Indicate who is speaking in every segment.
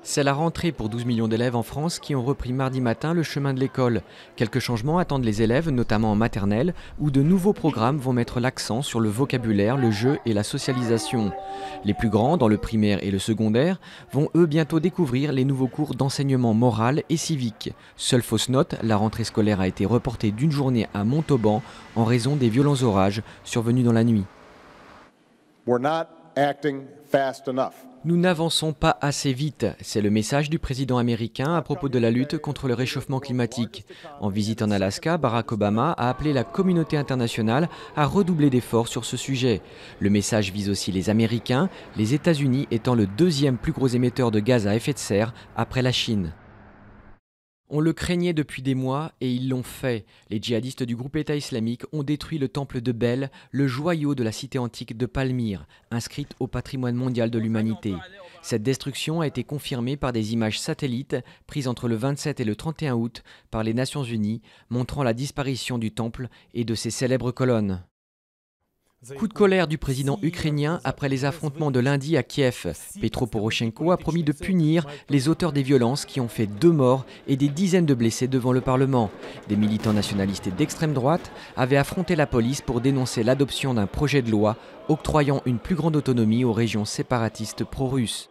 Speaker 1: C'est la rentrée pour 12 millions d'élèves en France qui ont repris mardi matin le chemin de l'école. Quelques changements attendent les élèves, notamment en maternelle, où de nouveaux programmes vont mettre l'accent sur le vocabulaire, le jeu et la socialisation. Les plus grands, dans le primaire et le secondaire, vont eux bientôt découvrir les nouveaux cours d'enseignement moral et civique. Seule fausse note, la rentrée scolaire a été reportée d'une journée à Montauban en raison des violents orages survenus dans la nuit.
Speaker 2: We're not acting fast enough.
Speaker 1: Nous n'avançons pas assez vite, c'est le message du président américain à propos de la lutte contre le réchauffement climatique. En visite en Alaska, Barack Obama a appelé la communauté internationale à redoubler d'efforts sur ce sujet. Le message vise aussi les Américains, les États-Unis étant le deuxième plus gros émetteur de gaz à effet de serre après la Chine. On le craignait depuis des mois et ils l'ont fait. Les djihadistes du groupe État islamique ont détruit le temple de Bel, le joyau de la cité antique de Palmyre, inscrite au patrimoine mondial de l'humanité. Cette destruction a été confirmée par des images satellites prises entre le 27 et le 31 août par les Nations Unies, montrant la disparition du temple et de ses célèbres colonnes. Coup de colère du président ukrainien après les affrontements de lundi à Kiev. Petro Poroshenko a promis de punir les auteurs des violences qui ont fait 2 morts et des dizaines de blessés devant le Parlement. Des militants nationalistes et d'extrême droite avaient affronté la police pour dénoncer l'adoption d'un projet de loi octroyant une plus grande autonomie aux régions séparatistes pro-russes.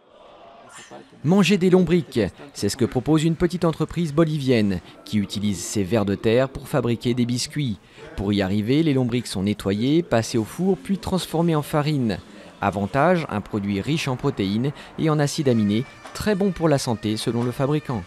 Speaker 1: Manger des lombrics, c'est ce que propose une petite entreprise bolivienne qui utilise ses vers de terre pour fabriquer des biscuits. Pour y arriver, les lombrics sont nettoyés, passés au four puis transformés en farine. Avantage, un produit riche en protéines et en acides aminés, très bon pour la santé selon le fabricant.